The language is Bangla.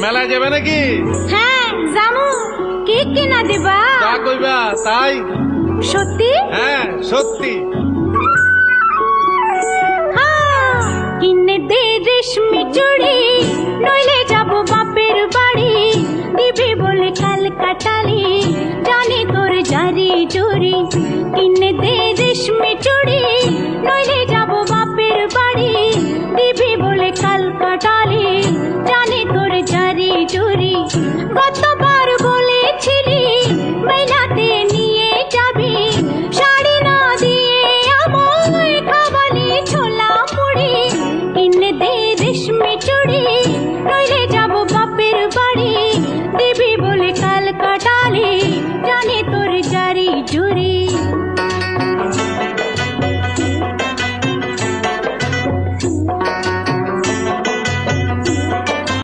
মেলায় যাবে নাকি? হ্যাঁ জামু। কি কিনা দিবা? যা কইবা তাই। সত্যি? হ্যাঁ সত্যি। কিনে দে রেশমি চুড়ি, নইলে যাব বাপের বাড়ি। দিবি বলে কাল কাটালি, জানি তোর জারি জুরি। কিনে দে রেশমি চুড়ি,